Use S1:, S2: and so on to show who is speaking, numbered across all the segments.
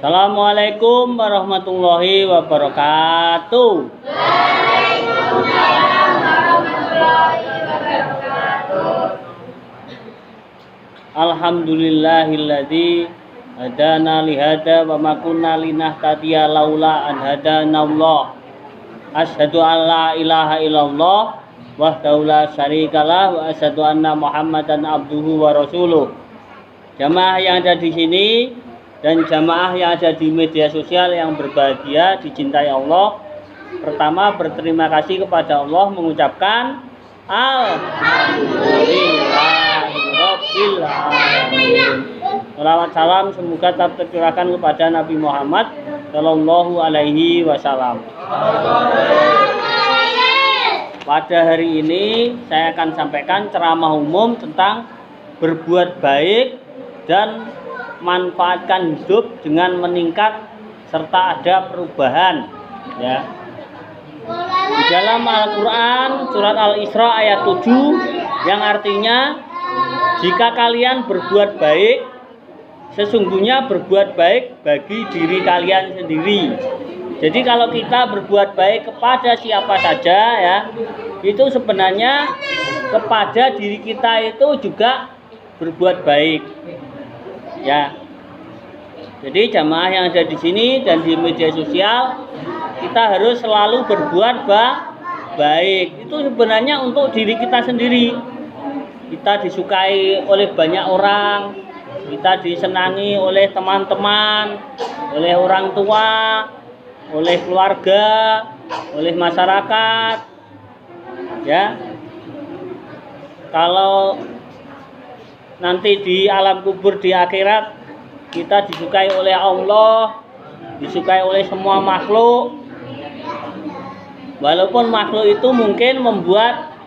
S1: Assalamualaikum warahmatullahi wabarakatuh.
S2: Waalaikumsalam warahmatullahi wabarakatuh.
S1: Alhamdulillahilladzi hadana lihada wa ma kunna linahtadiya laula an hadanallah. Asyhadu an la ilaha illallah wahdahu la syarikalah wa asyhadu anna Muhammadan abduhu wa rasuluh. Jamaah yang ada di sini dan jamaah yang ada di media sosial yang berbahagia, dicintai Allah. Pertama, berterima kasih kepada Allah, mengucapkan Alhamdulillahirabbil alamin. Salawat salam semoga tetap tercurahkan kepada Nabi Muhammad sallallahu alaihi wasallam. Pada hari ini saya akan sampaikan ceramah umum tentang berbuat baik dan manfaatkan hidup dengan meningkat serta ada perubahan, ya. Di dalam Al-Qur'an surat Al-Isra ayat 7 yang artinya jika kalian berbuat baik sesungguhnya berbuat baik bagi diri kalian sendiri. Jadi kalau kita berbuat baik kepada siapa saja, ya, itu sebenarnya kepada diri kita itu juga berbuat baik. Ya, jadi jamaah yang ada di sini dan di media sosial, kita harus selalu berbuat baik. Itu sebenarnya untuk diri kita sendiri. Kita disukai oleh banyak orang, kita disenangi oleh teman-teman, oleh orang tua, oleh keluarga, oleh masyarakat. Ya, kalau nanti di alam kubur di akhirat kita disukai oleh Allah, disukai oleh semua makhluk. Walaupun makhluk itu mungkin membuat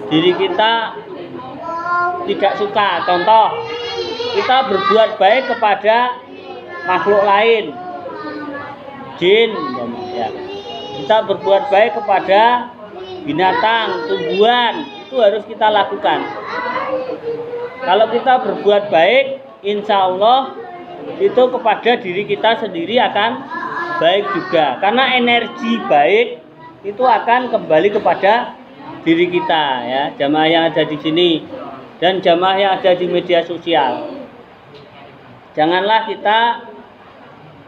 S1: diri kita tidak suka. Contoh, kita berbuat baik kepada makhluk lain, jin, ya. Kita berbuat baik kepada binatang, tumbuhan, itu harus kita lakukan. Kalau kita berbuat baik, insya Allah itu kepada diri kita sendiri akan baik juga. Karena energi baik itu akan kembali kepada diri kita, ya. Jamaah yang ada di sini dan jamaah yang ada di media sosial. Janganlah kita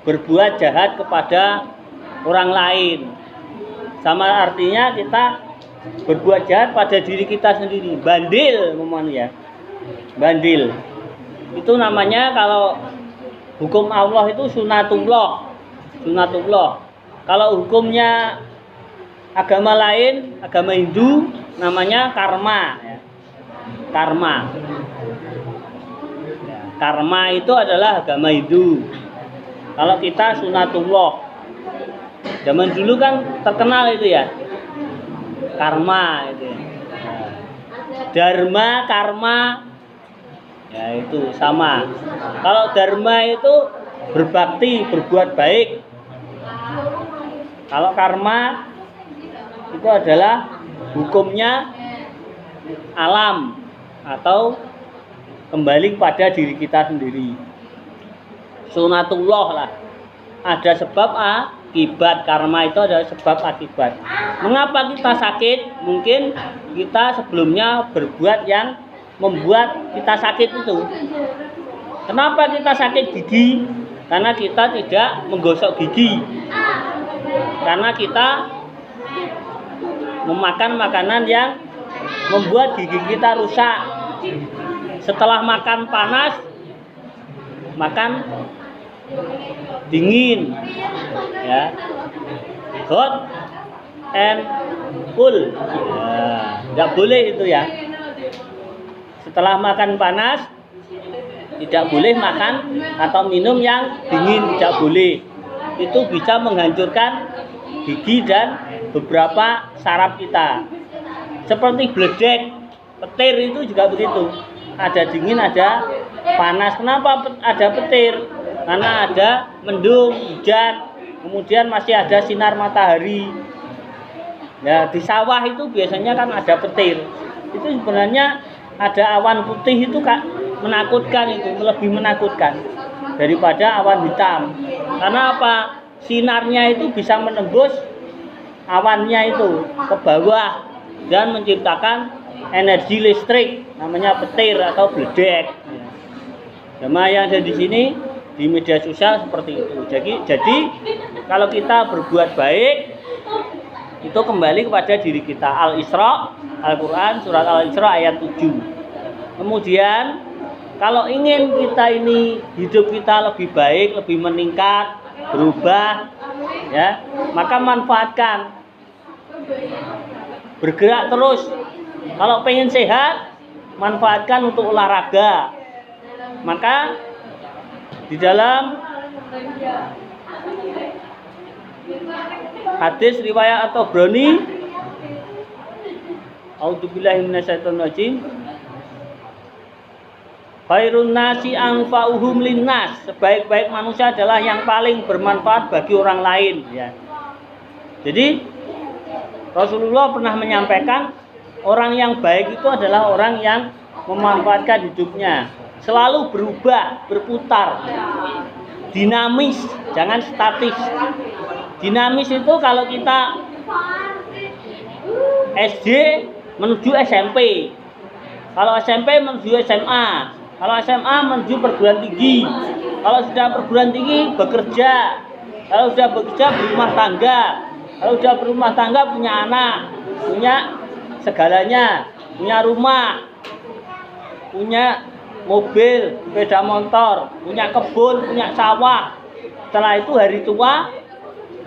S1: berbuat jahat kepada orang lain. Sama artinya kita berbuat jahat pada diri kita sendiri. Bandil, ya. Bandil itu namanya, kalau hukum Allah itu sunatullah. Kalau hukumnya agama lain, agama Hindu, namanya karma, ya. Karma itu adalah agama Hindu. Kalau kita sunatullah. Zaman dulu kan terkenal itu, ya, karma itu, ya. Dharma, karma, ya, itu sama. Kalau dharma itu berbakti, berbuat baik. Kalau karma itu adalah hukumnya alam atau kembali pada diri kita sendiri. Sunatullah lah. Ada sebab akibat. Karma itu adalah sebab akibat. Mengapa kita sakit? Mungkin kita sebelumnya berbuat yang membuat kita sakit itu. Kenapa kita sakit gigi? Karena kita tidak menggosok gigi. Karena kita memakan makanan yang membuat gigi kita rusak. Setelah makan panas, makan dingin, ya, hot and cool, ya, nggak boleh itu, ya. Setelah makan panas tidak boleh makan atau minum yang dingin, tidak boleh. Itu bisa menghancurkan gigi dan beberapa saraf kita. Seperti beledek, petir itu juga begitu. Ada dingin, ada panas. Kenapa ada petir? Karena ada mendung, hujan, kemudian masih ada sinar matahari. Ya, di sawah itu biasanya kan ada petir. Itu sebenarnya ada awan putih itu, Kak, menakutkan, itu lebih menakutkan daripada awan hitam. Karena apa? Sinarnya itu bisa menembus awannya itu ke bawah dan menciptakan energi listrik, namanya petir atau bledek. Jamaah yang ada di sini di media sosial seperti itu. Jadi kalau kita berbuat baik itu kembali kepada diri kita. Al-Isra, Al-Quran, surat Al-Isra ayat 7. Kemudian kalau ingin kita ini hidup kita lebih baik, lebih meningkat, berubah, ya, maka manfaatkan, bergerak terus. Kalau pengen sehat, manfaatkan untuk olahraga. Maka di dalam hadis riwayat atau Broni, A'udzubillahi minasyaitonirrajim. Khairun nasi anfa'uhum linnas. Sebaik-baik manusia adalah yang paling bermanfaat bagi orang lain, ya. Jadi Rasulullah pernah menyampaikan orang yang baik itu adalah orang yang memanfaatkan hidupnya, selalu berubah, berputar, dinamis, jangan statis. Dinamis itu kalau kita SD menuju SMP, kalau SMP menuju SMA, kalau SMA menuju perguruan tinggi, kalau sudah perguruan tinggi bekerja, kalau sudah bekerja berumah tangga, kalau sudah berumah tangga punya anak, punya segalanya, punya rumah, punya mobil, sepeda motor, punya kebun, punya sawah. Setelah itu hari tua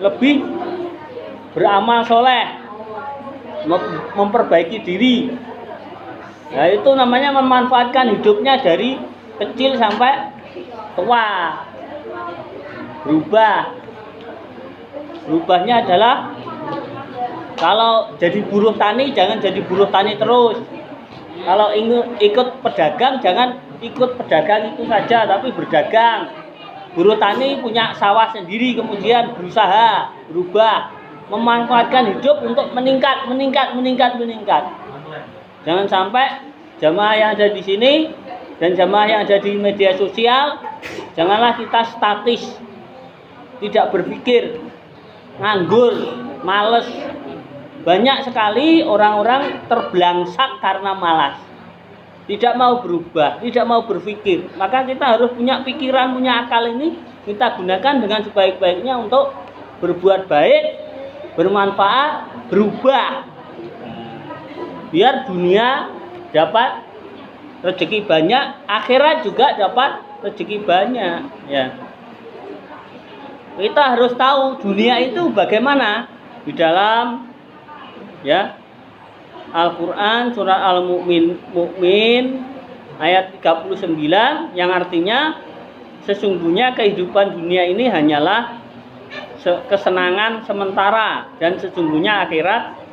S1: lebih beramal soleh, memperbaiki diri. Nah, itu namanya memanfaatkan hidupnya dari kecil sampai tua. Berubahnya adalah kalau jadi buruh tani jangan jadi buruh tani terus. Kalau ikut pedagang jangan ikut pedagang itu saja, tapi berdagang. Buruh tani punya sawah sendiri, kemudian berusaha berubah, memanfaatkan hidup untuk meningkat. Jangan sampai jamaah yang ada di sini dan jamaah yang ada di media sosial, janganlah kita statis, tidak berpikir, nganggur, males. Banyak sekali orang-orang terbelangsak karena malas, tidak mau berubah, tidak mau berpikir. Maka kita harus punya pikiran, punya akal ini kita gunakan dengan sebaik-baiknya untuk berbuat baik, bermanfaat, berubah. Biar dunia dapat rezeki banyak, akhirat juga dapat rezeki banyak, ya. Kita harus tahu dunia itu bagaimana. Di dalam, ya, Al-Quran surat Al-Mu'min ayat 39 yang artinya sesungguhnya kehidupan dunia ini hanyalah kesenangan sementara dan sesungguhnya akhirat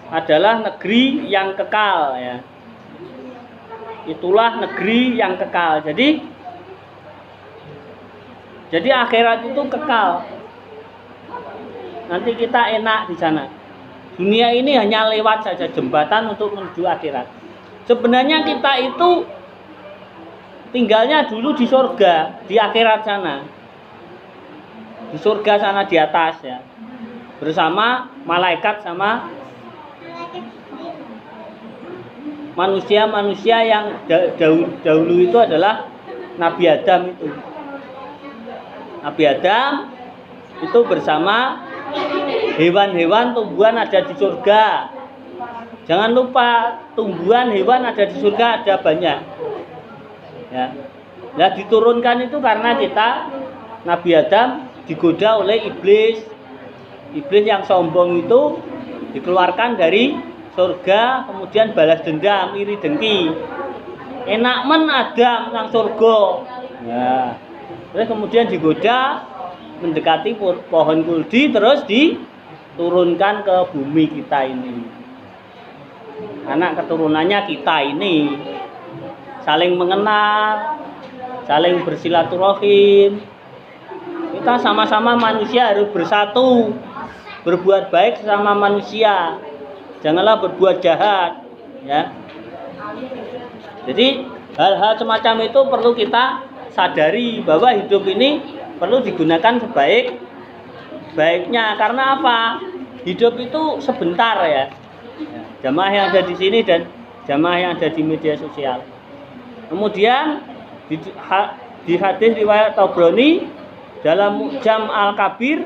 S1: adalah negeri yang kekal, ya. Itulah negeri yang kekal. Jadi akhirat itu kekal. Nanti kita enak di sana. Dunia ini hanya lewat saja, jembatan untuk menuju akhirat. Sebenarnya kita itu tinggalnya dulu di surga, di akhirat sana. Di surga sana di atas, ya. Bersama malaikat sama manusia-manusia yang dahulu itu adalah Nabi Adam itu. Nabi Adam itu bersama hewan-hewan, tumbuhan ada di surga. Jangan lupa tumbuhan, hewan ada di surga ada banyak. Ya. Nah, diturunkan itu karena kita Nabi Adam digoda oleh iblis. Iblis yang sombong itu dikeluarkan dari surga, kemudian balas dendam, iri dengki. Enak men Adam nang surga. Ya. Terus kemudian digoda mendekati pohon kuldi, terus diturunkan ke bumi kita ini. Anak keturunannya kita ini saling mengenal, saling bersilaturahim. Kita sama-sama manusia harus bersatu, berbuat baik sesama manusia. Janganlah berbuat jahat, ya. Jadi hal-hal semacam itu perlu kita sadari bahwa hidup ini perlu digunakan sebaik-baiknya. Karena apa? Hidup itu sebentar ya. Jamaah yang ada di sini dan jamaah yang ada di media sosial. Kemudian di hadis riwayat Tabrani dalam Mu'jam Al-Kabir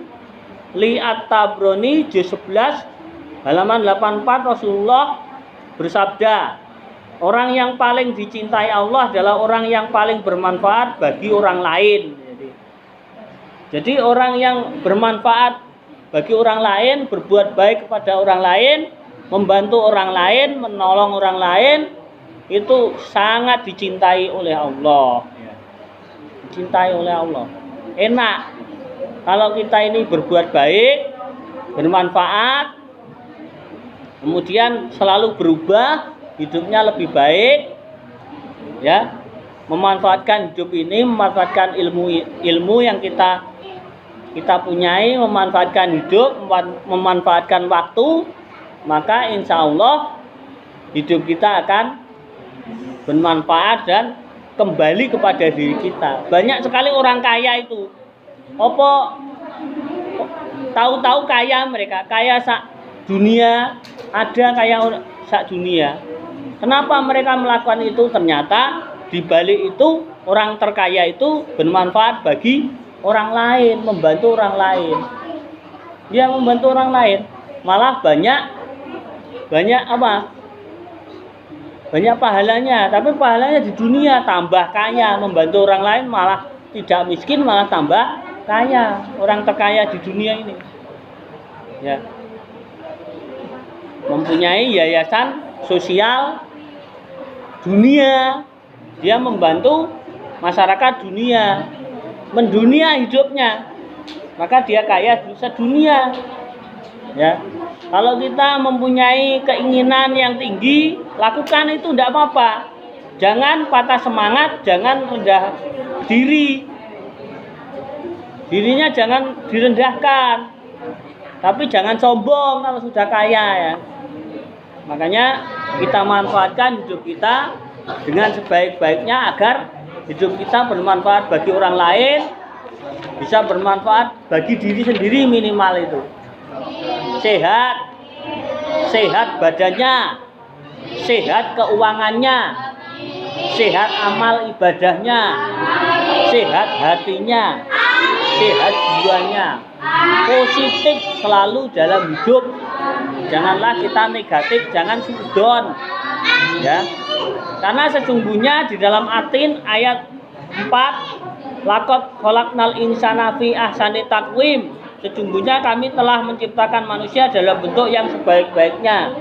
S1: li At-Tabrani juz 11 halaman 84 Rasulullah bersabda, orang yang paling dicintai Allah adalah orang yang paling bermanfaat bagi orang lain. Jadi orang yang bermanfaat bagi orang lain, berbuat baik kepada orang lain, membantu orang lain, menolong orang lain, itu sangat dicintai oleh Allah. Dicintai oleh Allah. Enak kalau kita ini berbuat baik, bermanfaat, kemudian selalu berubah, hidupnya lebih baik, ya, memanfaatkan hidup ini, memanfaatkan ilmu yang kita punyai, memanfaatkan hidup, memanfaatkan waktu, maka insya Allah hidup kita akan bermanfaat dan kembali kepada diri kita. Banyak sekali orang kaya itu, tahu-tahu kaya mereka, kaya sak dunia, ada kaya sak dunia. Kenapa mereka melakukan itu? Ternyata di balik itu orang terkaya itu bermanfaat bagi orang lain, membantu orang lain. Dia membantu orang lain, malah banyak apa? Banyak pahalanya, tapi pahalanya di dunia tambah kaya, membantu orang lain malah tidak miskin, malah tambah kaya. Orang terkaya di dunia ini, ya, mempunyai yayasan sosial dunia, dia membantu masyarakat dunia, mendunia hidupnya, maka dia kaya sedunia. Ya, kalau kita mempunyai keinginan yang tinggi, lakukan itu tidak apa-apa. Jangan patah semangat, jangan rendah diri. Dirinya jangan direndahkan. Tapi jangan sombong kalau sudah kaya ya. Makanya kita manfaatkan hidup kita dengan sebaik-baiknya agar hidup kita bermanfaat bagi orang lain, bisa bermanfaat bagi diri sendiri minimal itu. Sehat badannya, sehat keuangannya, sehat amal ibadahnya, sehat hatinya, sehat jiwanya, positif selalu dalam hidup. Janganlah kita negatif, jangan sudon, ya. Karena sesungguhnya di dalam Atin ayat 4, laqad khalaqnal insana fi ahsani taqwim. Sesungguhnya kami telah menciptakan manusia dalam bentuk yang sebaik-baiknya.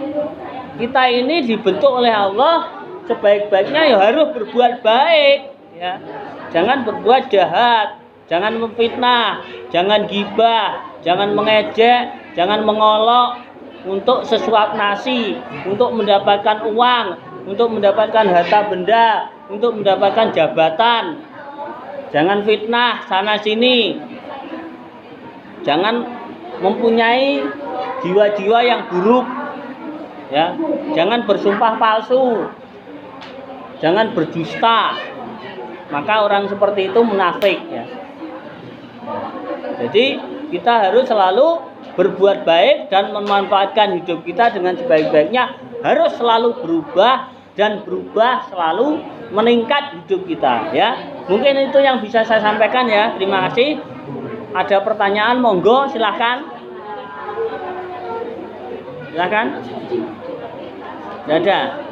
S1: Kita ini dibentuk oleh Allah sebaik-baiknya, ya harus berbuat baik, ya. Jangan berbuat jahat, jangan memfitnah, jangan gibah, jangan mengejek, jangan mengolok untuk sesuap nasi, untuk mendapatkan uang, untuk mendapatkan harta benda, untuk mendapatkan jabatan. Jangan fitnah sana sini. Jangan mempunyai jiwa-jiwa yang buruk, ya. Jangan bersumpah palsu, jangan berdusta, maka orang seperti itu munafik, ya. Jadi kita harus selalu berbuat baik dan memanfaatkan hidup kita dengan sebaik-baiknya, harus selalu berubah dan berubah, selalu meningkat hidup kita, ya. Mungkin itu yang bisa saya sampaikan, ya. Terima kasih. Ada pertanyaan, monggo, silahkan. Silahkan. Tidak ada.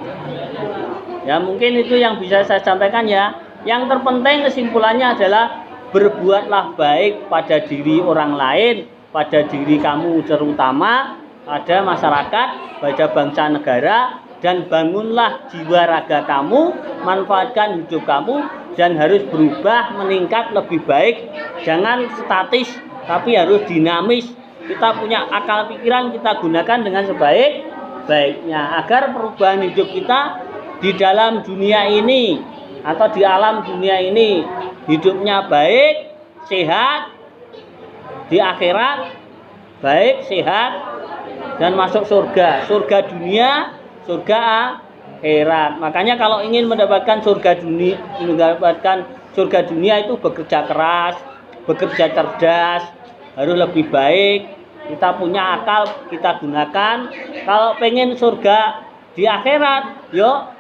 S1: Ya, mungkin itu yang bisa saya sampaikan, ya. Yang terpenting kesimpulannya adalah berbuatlah baik pada diri orang lain, pada diri kamu terutama, pada masyarakat, pada bangsa negara, dan bangunlah jiwa raga kamu, manfaatkan hidup kamu, dan harus berubah, meningkat lebih baik. Jangan statis, tapi harus dinamis. Kita punya akal pikiran, kita gunakan dengan sebaik-baiknya agar perubahan hidup kita di dalam dunia ini atau di alam dunia ini hidupnya baik, sehat, di akhirat baik, sehat, dan masuk surga. Surga dunia, surga akhirat. Makanya kalau ingin mendapatkan surga dunia itu bekerja keras, bekerja cerdas, harus lebih baik. Kita punya akal, kita gunakan. Kalau pengen surga di akhirat, yuk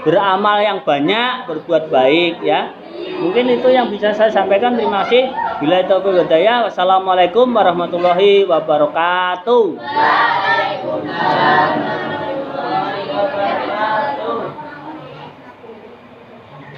S1: beramal yang banyak, berbuat baik ya. Mungkin itu yang bisa saya sampaikan. Terima kasih. Bila taufiq wal hidayah. Wassalamualaikum warahmatullahi wabarakatuh.
S2: Waalaikumsalam.